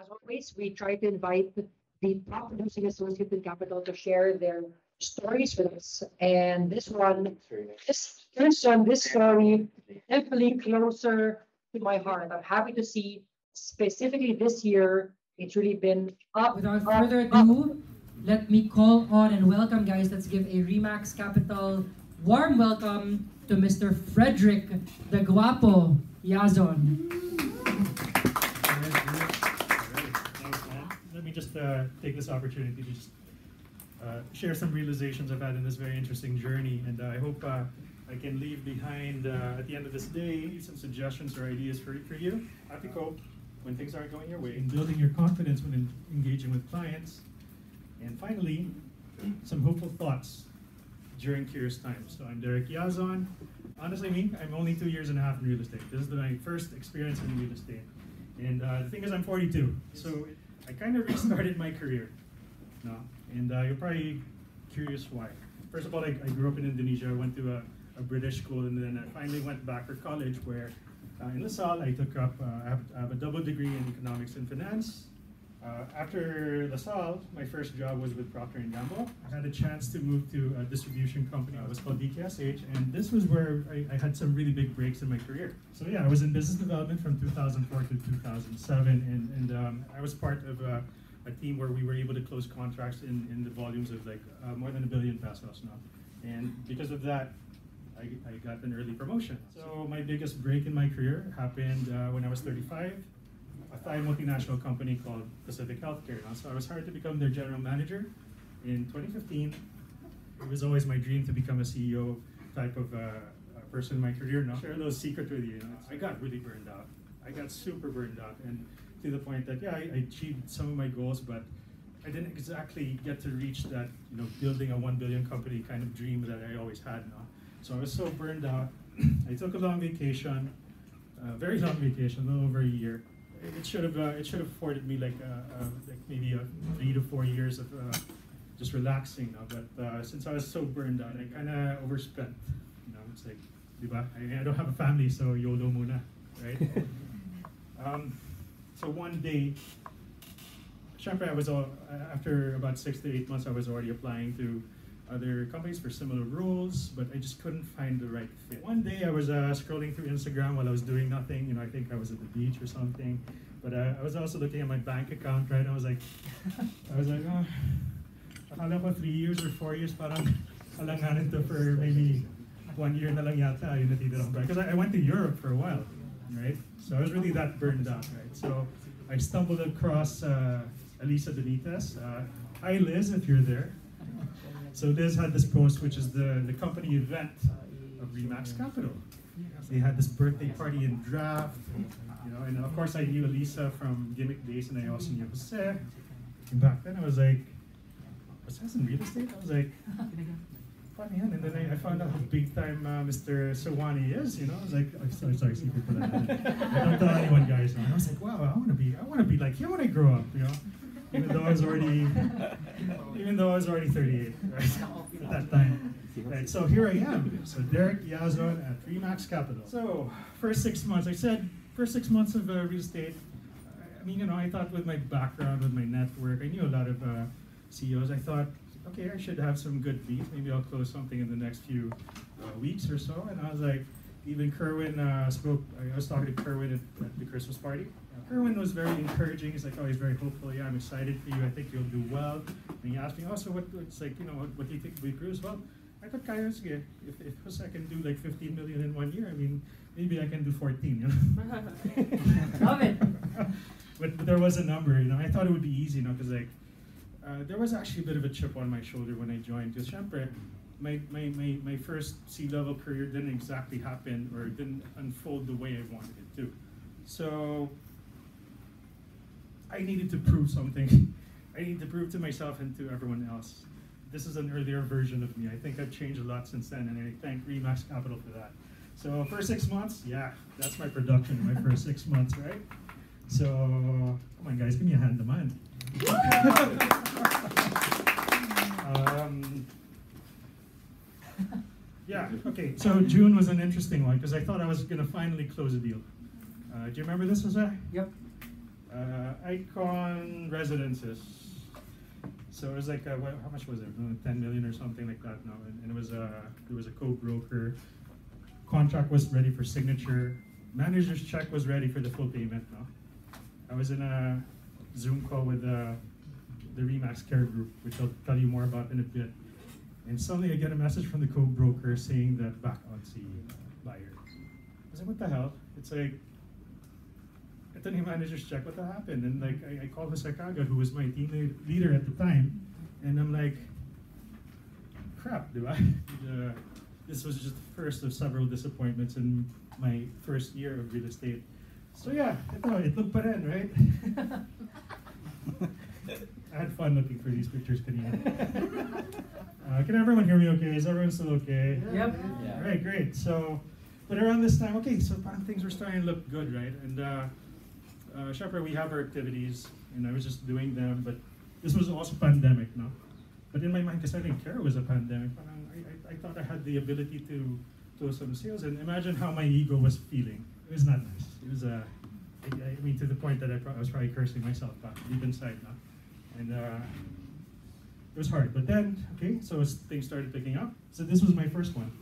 As always, we try to invite the top producing associates in Capital to share their stories with us. And this person, this story, definitely closer to my heart. I'm happy to see, specifically this year, it's really been up, Without up, further up. ado, let me call on and welcome, guys. Let's give a Remax Capital warm welcome to Mr. Frederick the Guapo Yazon. Let me just take this opportunity to just share some realizations I've had in this very interesting journey, and I hope I can leave behind at the end of this day some suggestions or ideas for you. Happy cope when things aren't going your way, and building your confidence when engaging with clients, and finally, some hopeful thoughts during curious times. So I'm Derek Yazon. Honestly, I'm only 2.5 years in real estate. This is my first experience in real estate, and the thing is, I'm 42, so I kind of restarted my career. No, and you're probably curious why. First of all, I grew up in Indonesia. I went to a British school, and then I finally went back for college, where in LaSalle I took up, I have a double degree in economics and finance. After LaSalle, my first job was with Procter & Gamble. I had a chance to move to a distribution company. It was called DKSH, and this was where I had some really big breaks in my career. So yeah, I was in business development from 2004 to 2007, and I was part of a team where we were able to close contracts in the volumes of like more than 1 billion pesos now. And because of that, I got an early promotion. So my biggest break in my career happened when I was 35. A Thai multinational company called Pacific Healthcare. So I was hired to become their general manager in 2015. It was always my dream to become a CEO type of person in my career. Now, share those secrets with you. I got really burned out. I got super burned out, and to the point that I achieved some of my goals, but I didn't exactly get to reach that, building a 1 billion company kind of dream that I always had now. So I was so burned out. I took a long vacation, very long vacation, a little over a year. It should have afforded me like maybe 3 to 4 years of just relaxing now. But since I was so burned out, I kind of overspent. It's like, diba? I don't have a family, so YOLO muna, right? So one day, syempre, after about 6 to 8 months, I was already applying to other companies for similar roles, but I just couldn't find the right fit. One day I was scrolling through Instagram while I was doing nothing. I think I was at the beach or something, but I was also looking at my bank account, right? I was like, oh, akala ko 3 years or 4 years, parang alanganin to for maybe 1 year na lang yata yung natitira ko. Because I went to Europe for a while, right? So I was really that burned out, right? So I stumbled across Elisa Benitez. Hi Liz, if you're there. So Liz had this post, which is the company event of Remax Capital. They had this birthday party in Draft, and of course I knew Elisa from Gimmick Days, and I also knew Jose. And back then I was like, Jose's in real estate? I was like, funny, and then I found out how big time Mr. Sawani is, I was like, sorry, secret for that. I don't tell anyone, guys. And I was like, wow, I want to be like him when I grow up, Even though I was already 38, right? At that time. Right, so here I am. So Derek Yazon at Remax Capital. So first 6 months, first 6 months of real estate. I thought with my background, with my network, I knew a lot of CEOs. I thought, okay, I should have some good leads. Maybe I'll close something in the next few weeks or so. And I was like, even Kerwin spoke. I was talking to Kerwin at the Christmas party. Kerwin was very encouraging. He's like, oh, he's very hopeful. Yeah, I'm excited for you. I think you'll do well. And he asked me, oh, so what do you think we cruise? Well, I thought, kaya sige, if Jose can do like 15 million in 1 year, maybe I can do 14, Love it. But there was a number, I thought it would be easy, because there was actually a bit of a chip on my shoulder when I joined. Because syempre, my first C-level career didn't exactly happen or didn't unfold the way I wanted it to. So I needed to prove something. I needed to prove to myself and to everyone else. This is an earlier version of me. I think I've changed a lot since then, and I thank Remax Capital for that. So first 6 months, yeah, that's my production, my first 6 months, right? So, come on guys, give me a hand, naman. Yeah, okay, so June was an interesting one because I thought I was going to finally close a deal. Do you remember this, Jose? Yep. Icon Residences. So it was like, how much was it? 10 million or something like that. No, and it was a co-broker. Contract was ready for signature. Manager's check was ready for the full payment. No, I was in a Zoom call with the Remax Care Group, which I'll tell you more about in a bit. And suddenly I get a message from the co-broker saying that back on the buyer. I was like, what the hell? It's like, I didn't even manager's check, what the happened? And like, I called Jose Kaga, who was my team leader at the time, and I'm like, crap, do I? This was just the first of several disappointments in my first year of real estate. So yeah, it looked pa rin, right? I had fun looking for these pictures, Kanina. Can everyone hear me okay? Is everyone still okay? Yep. Yeah. All right, great. So, but around this time, okay, so things were starting to look good, right? And Shepherd, we have our activities, and I was just doing them, but this was also pandemic, no? But in my mind, because I didn't care it was a pandemic, I thought I had the ability to do some sales, and imagine how my ego was feeling. It was not nice. It was, I mean, to the point that I was probably cursing myself deep inside, no? And it was hard. But then, okay, so as things started picking up, so this was my first one.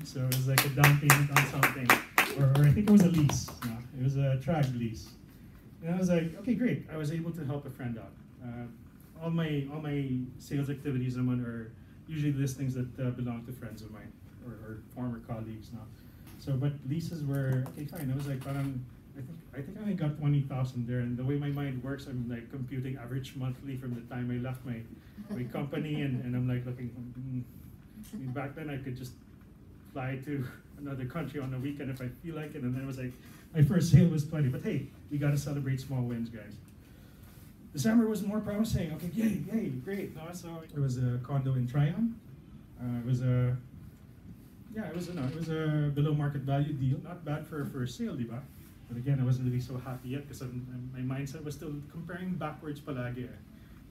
So it was like a down payment on something, or I think it was a lease. No, it was a track lease. And I was like, okay, great. I was able to help a friend out. All my sales activities I'm on are usually listings that belong to friends of mine or former colleagues now. So, but leases were okay, fine. I was like, I think I only got 20,000 there, and the way my mind works, I'm like computing average monthly from the time I left my company, and I'm like looking. I mean, back then I could just fly to another country on a weekend if I feel like it, and then it was like my first sale was 20. But hey, we got to celebrate small wins, guys. December was more promising. Okay, yay, great. No, so it was a condo in Tryon. It was a below market value deal. Not bad for a sale, diba? But again, I wasn't really so happy yet because my mindset was still comparing backwards palagi.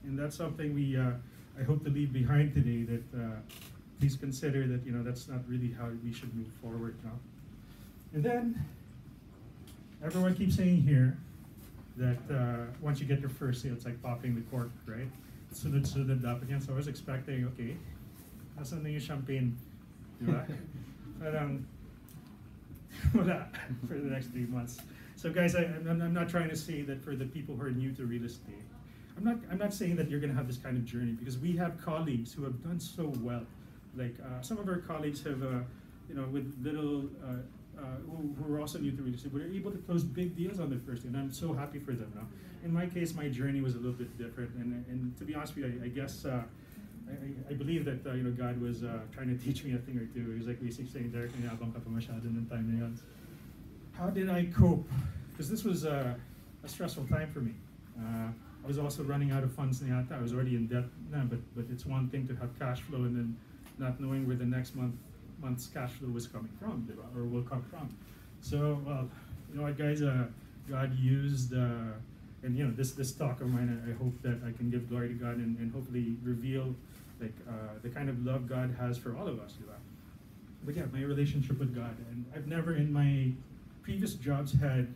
And that's something I hope to leave behind today, that please consider that, that's not really how we should move forward now. And then, everyone keeps saying here that once you get your first sale, it's like popping the cork, right? Sunod up again. So I was expecting, okay, nasan na yung champagne, diba? Parang, wala for the next 3 months. So guys, I'm not trying to say that for the people who are new to real estate, I'm not saying that you're gonna have this kind of journey, because we have colleagues who have done so well. Like some of our colleagues have, with little, who are also new to real estate, were able to close big deals on their first day, and I'm so happy for them now. In my case, my journey was a little bit different, and to be honest with you, I guess, I believe that God was trying to teach me a thing or two. He was like basically saying, Derek, niyabang ka pa masyado ng time na yun. How did I cope? Because this was a stressful time for me. I was also running out of funds na yata. I was already in debt, but it's one thing to have cash flow and then not knowing where the next month's cash flow was coming from, or will come from. So, well, you know what, guys? God used, and this talk of mine, I hope that I can give glory to God and hopefully reveal the kind of love God has for all of us. But yeah, my relationship with God, and I've never in my previous jobs had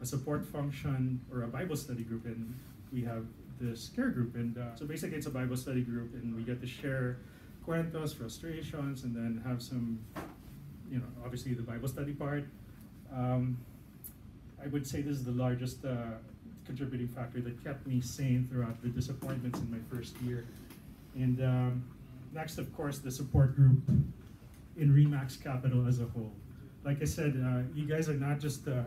a support function or a Bible study group, and we have this care group, and so basically it's a Bible study group, and we get to share cuentos, frustrations, and then have some, obviously the Bible study part. I would say this is the largest contributing factor that kept me sane throughout the disappointments in my first year. And next, of course, the support group in Remax Capital as a whole. Like I said, you guys are not just, I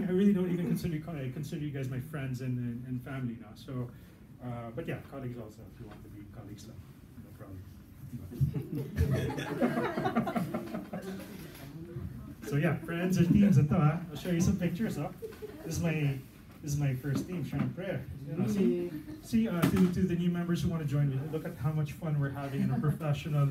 really don't even consider you guys my friends and family now. So, but yeah, colleagues also, if you want to be colleagues, no problem. So yeah, friends and teams ito, ha? I'll show you some pictures. This is my first team, syempre. See, to the new members who want to join me, look at how much fun we're having in our professional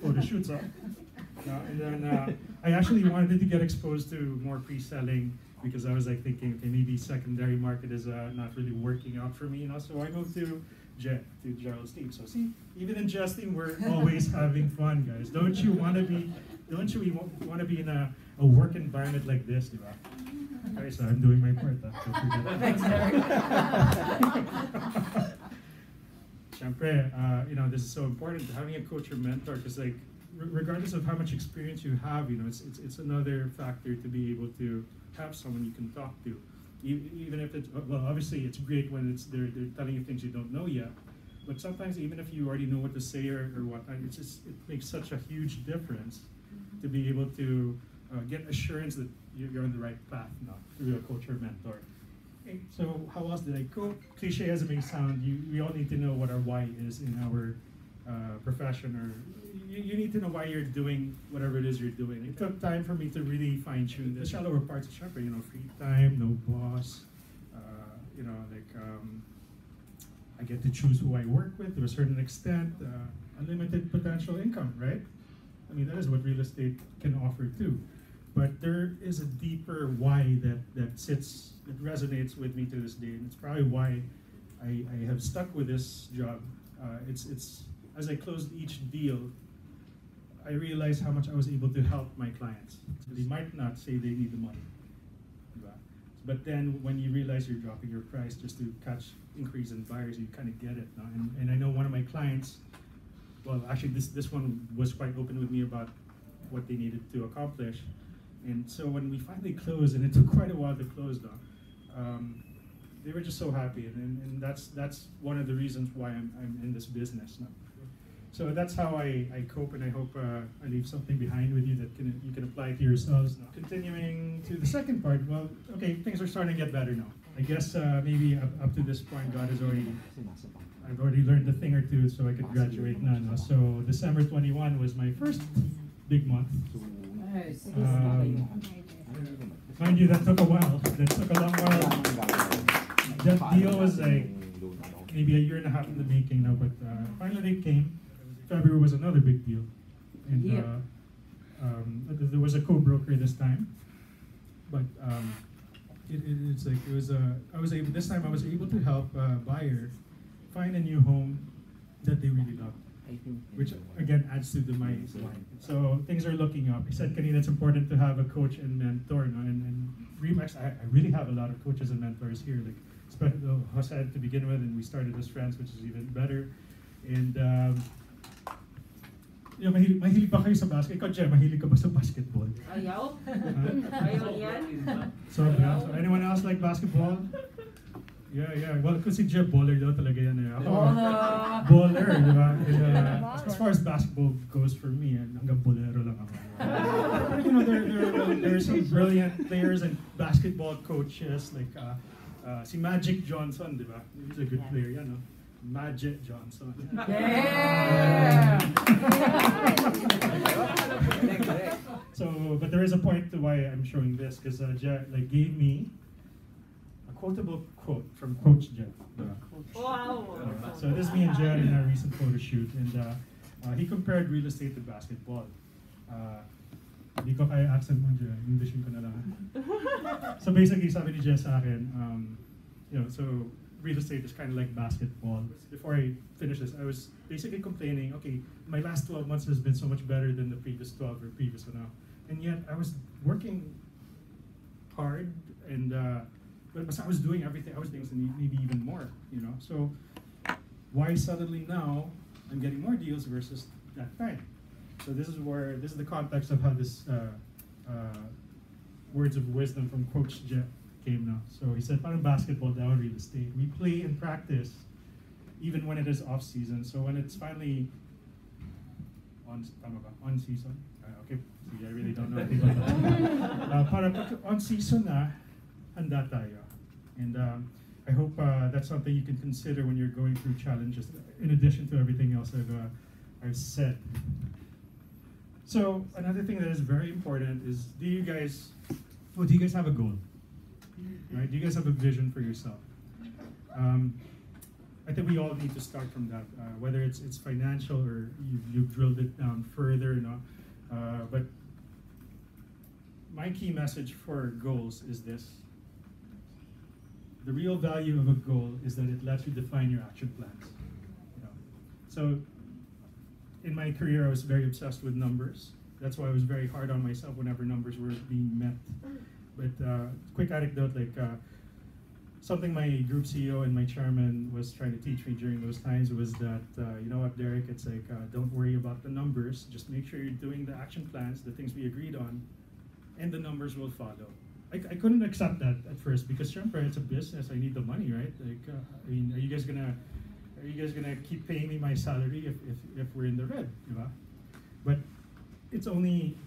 photo shoots. And then I actually wanted to get exposed to more pre-selling, because I was like thinking, okay, maybe secondary market is not really working out for me, So I moved to Gerald's team. So see, even in jesting, we're always having fun, guys. Don't you want to be in a work environment like this, diba? Guys, I'm doing my part. Thanks, Derek. Siyempre, this is so important, having a coach or mentor, because like, regardless of how much experience you have, it's another factor to be able to have someone you can talk to. Even if it's, well, obviously it's great when they're telling you things you don't know yet, but sometimes even if you already know what to say or whatnot, it makes such a huge difference to be able to get assurance that you're on the right path now through a coach or mentor. Okay, so how else did I cope? Cliche as it may sound, we all need to know what our why is in our profession, or you need to know why you're doing whatever it is you're doing. It took time for me to really fine-tune the shallower parts of Sharper, free time, no boss, I get to choose who I work with to a certain extent, unlimited potential income, right? I mean, that is what real estate can offer too. But there is a deeper why that resonates with me to this day, and it's probably why I have stuck with this job. It's as I closed each deal, I realized how much I was able to help my clients. They might not say they need the money, but then when you realize you're dropping your price just to catch increase in buyers, you kind of get it now. And I know one of my clients, well, actually this one was quite open with me about what they needed to accomplish. And so when we finally closed, and it took quite a while to close though, they were just so happy, and that's one of the reasons why I'm in this business now. So that's how I cope, and I hope I leave something behind with you that you can apply to yourselves now. Continuing to the second part, well, okay, things are starting to get better now. I guess maybe up to this point, I've already learned a thing or two, so I could graduate now. So December 21 was my first big month. Nice. Mind you, that took a while. That took a long while. That deal was like maybe a year and a half in the making now, but finally it came. February was another big deal, and there was a co-broker this time, but I was able to help a buyer find a new home that they really love, which again adds to my line. So things are looking up. I said, Kanina, it's important to have a coach and mentor, and Remax, I really have a lot of coaches and mentors here, like especially Jose to begin with, and we started as friends, which is even better. And mahilig ba kayo sa basket? Ikaw, Jem, mahilig ka ba sa basketball? Ayaw? Ayaw yan? So anyone else like basketball? Yeah. Well, kasi Jem, baller daw talaga yan eh. Ako, baller, di ba? And, as far as basketball goes for me, hanggang bolero lang ako. But, there are some brilliant players and basketball coaches like si Magic Johnson, di ba? He's a good player, yan, no? Magic Johnson. Yeah! So, but there is a point to why I'm showing this, because Jeff gave me a quotable quote from Coach Jeff. Wow! So this is me and Jeff in our recent photo shoot, and he compared real estate to basketball. Hindi ko kaya accent mo, Jeff. Englishin ko na lang. So basically, sabi ni Jeff sa akin, so real estate is kind of like basketball. Before I finish this, I was basically complaining, okay, my last 12 months has been so much better than the previous 12 or previous one now. And yet I was working hard, and but I was doing everything, I was doing maybe even more, So why suddenly now I'm getting more deals versus that time? So this is the context of how this words of wisdom from Coach Jeff came now. So he said, parang basketball down real estate. We play and practice even when it is off season. So when it's finally on season, okay, see, I really don't know anything about that. Para on season na, handa tayo. And I hope that's something you can consider when you're going through challenges, in addition to everything else I've said. So another thing that is very important is, do you guys have a goal? Right? Do you guys have a vision for yourself? I think we all need to start from that, whether it's financial or you've drilled it down further, but my key message for goals is this. The real value of a goal is that it lets you define your action plans. So in my career, I was very obsessed with numbers. That's why I was very hard on myself whenever numbers were being met. But quick anecdote, like something my group CEO and my chairman was trying to teach me during those times was that, you know what, Derek, it's like, don't worry about the numbers. Just make sure you're doing the action plans, the things we agreed on, and the numbers will follow. I couldn't accept that at first because, syempre, it's a business. I need the money, right? Like, I mean, are you guys gonna keep paying me my salary if we're in the red, you know? But it's only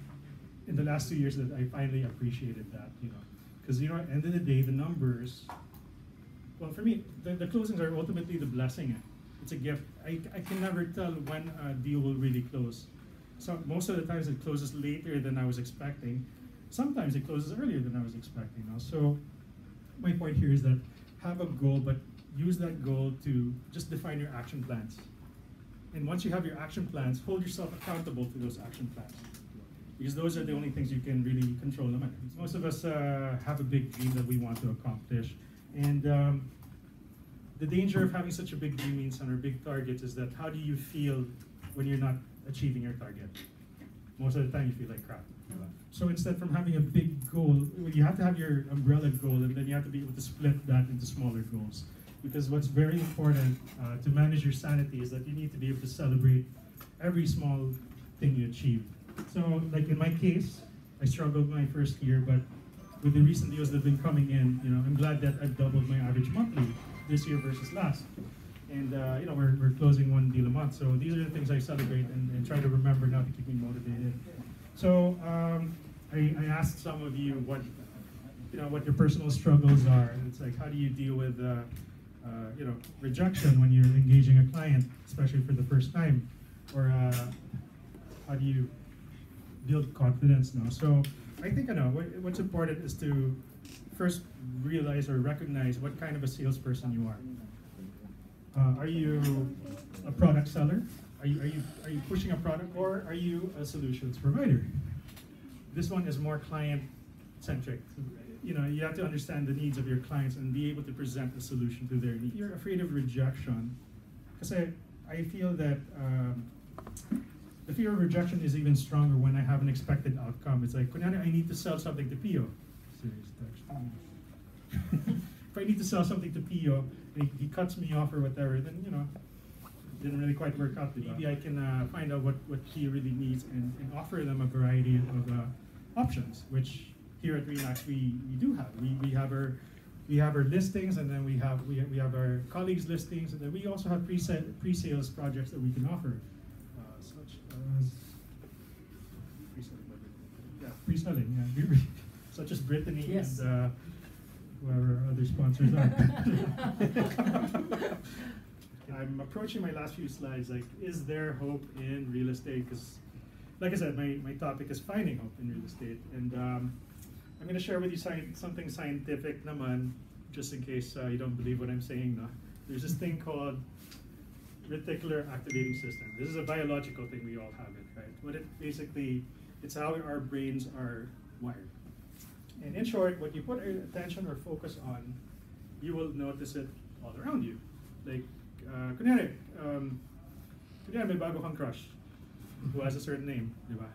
in the last 2 years that I finally appreciated that, you know, because, you know, at the end of the day, the numbers. Well, for me, the closings are ultimately the blessing. It's a gift. I can never tell when a deal will really close. So most of the times it closes later than I was expecting. Sometimes it closes earlier than I was expecting. So my point here is that have a goal, but use that goal to just define your action plans. And once you have your action plans, hold yourself accountable to those action plans. Because those are the only things you can really control them. Most of us have a big dream that we want to accomplish. And the danger of having such a big dream means and our big targets is that how do you feel when you're not achieving your target? Most of the time you feel like crap. So instead from having a big goal, you have to have your umbrella goal and then you have to be able to split that into smaller goals. Because what's very important to manage your sanity is that you need to be able to celebrate every small thing you achieve. So like in my case, I struggled my first year, but with the recent deals that have been coming in, you know, I'm glad that I've doubled my average monthly this year versus last. And you know, we're closing one deal a month. So these are the things I celebrate and try to remember now to keep me motivated. So I asked some of you what, you know, what your personal struggles are. And it's like, how do you deal with, you know, rejection when you're engaging a client, especially for the first time? Or how do you build confidence now? So I think I know what's important is to first realize or recognize what kind of a salesperson you are. Are you a product seller? Are you pushing a product, or are you a solutions provider? This one is more client centric. You know, you have to understand the needs of your clients and be able to present a solution to their needs. You're afraid of rejection, because I feel that the fear of rejection is even stronger when I have an expected outcome. It's like, kunyari, I need to sell something to Pio. Serious text. If I need to sell something to Pio, and he cuts me off or whatever, then, you know, it didn't really quite work out. Maybe I can find out what Pio really needs and offer them a variety of options, which here at RE/MAX we do have. We have our listings, and then we have our colleagues' listings, and then we also have pre-sales projects that we can offer. Such as pre-selling, yeah, such as Brittany, yes, and whoever our other sponsors are. I'm approaching my last few slides. Like, is there hope in real estate? Because, like I said, my topic is finding hope in real estate, and I'm going to share with you something scientific, naman, just in case you don't believe what I'm saying. No? There's this thing called reticular activating system. This is a biological thing, we all have it, right? But it's how our brains are wired. And in short, what you put attention or focus on, you will notice it all around you. Like, kunyari, may bago kang crush who has a certain name, di ba?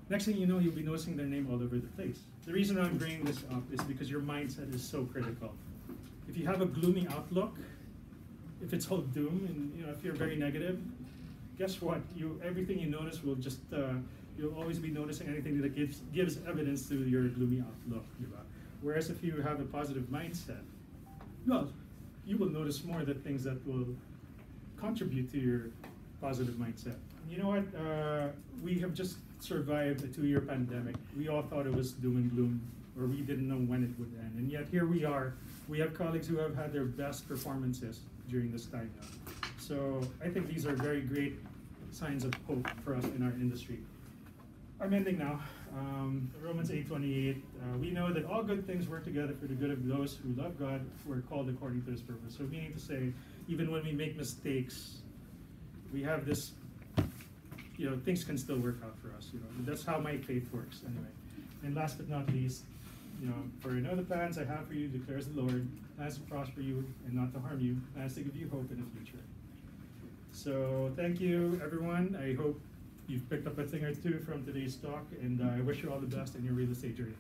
Next thing you know, you'll be noticing their name all over the place. The reason I'm bringing this up is because your mindset is so critical. If you have a gloomy outlook, if it's all doom, and you know, if you're very negative, guess what? Everything you notice will just you'll always be noticing anything that gives evidence to your gloomy outlook. Whereas if you have a positive mindset, well, you will notice more the things that will contribute to your positive mindset. You know what? We have just survived a 2-year pandemic. We all thought it was doom and gloom, or we didn't know when it would end. And yet here we are. We have colleagues who have had their best performances during this time now. So I think these are very great signs of hope for us in our industry. I'm ending now. Romans 8:28. We know that all good things work together for the good of those who love God, who are called according to His purpose. So meaning to say, even when we make mistakes, we have this, you know, things can still work out for us. You know, that's how my faith works anyway. And last but not least, you know, for I know the plans I have for you, declares the Lord, plans to prosper you and not to harm you, plans to give you hope in the future. So thank you, everyone. I hope you've picked up a thing or two from today's talk, and I wish you all the best in your real estate journey.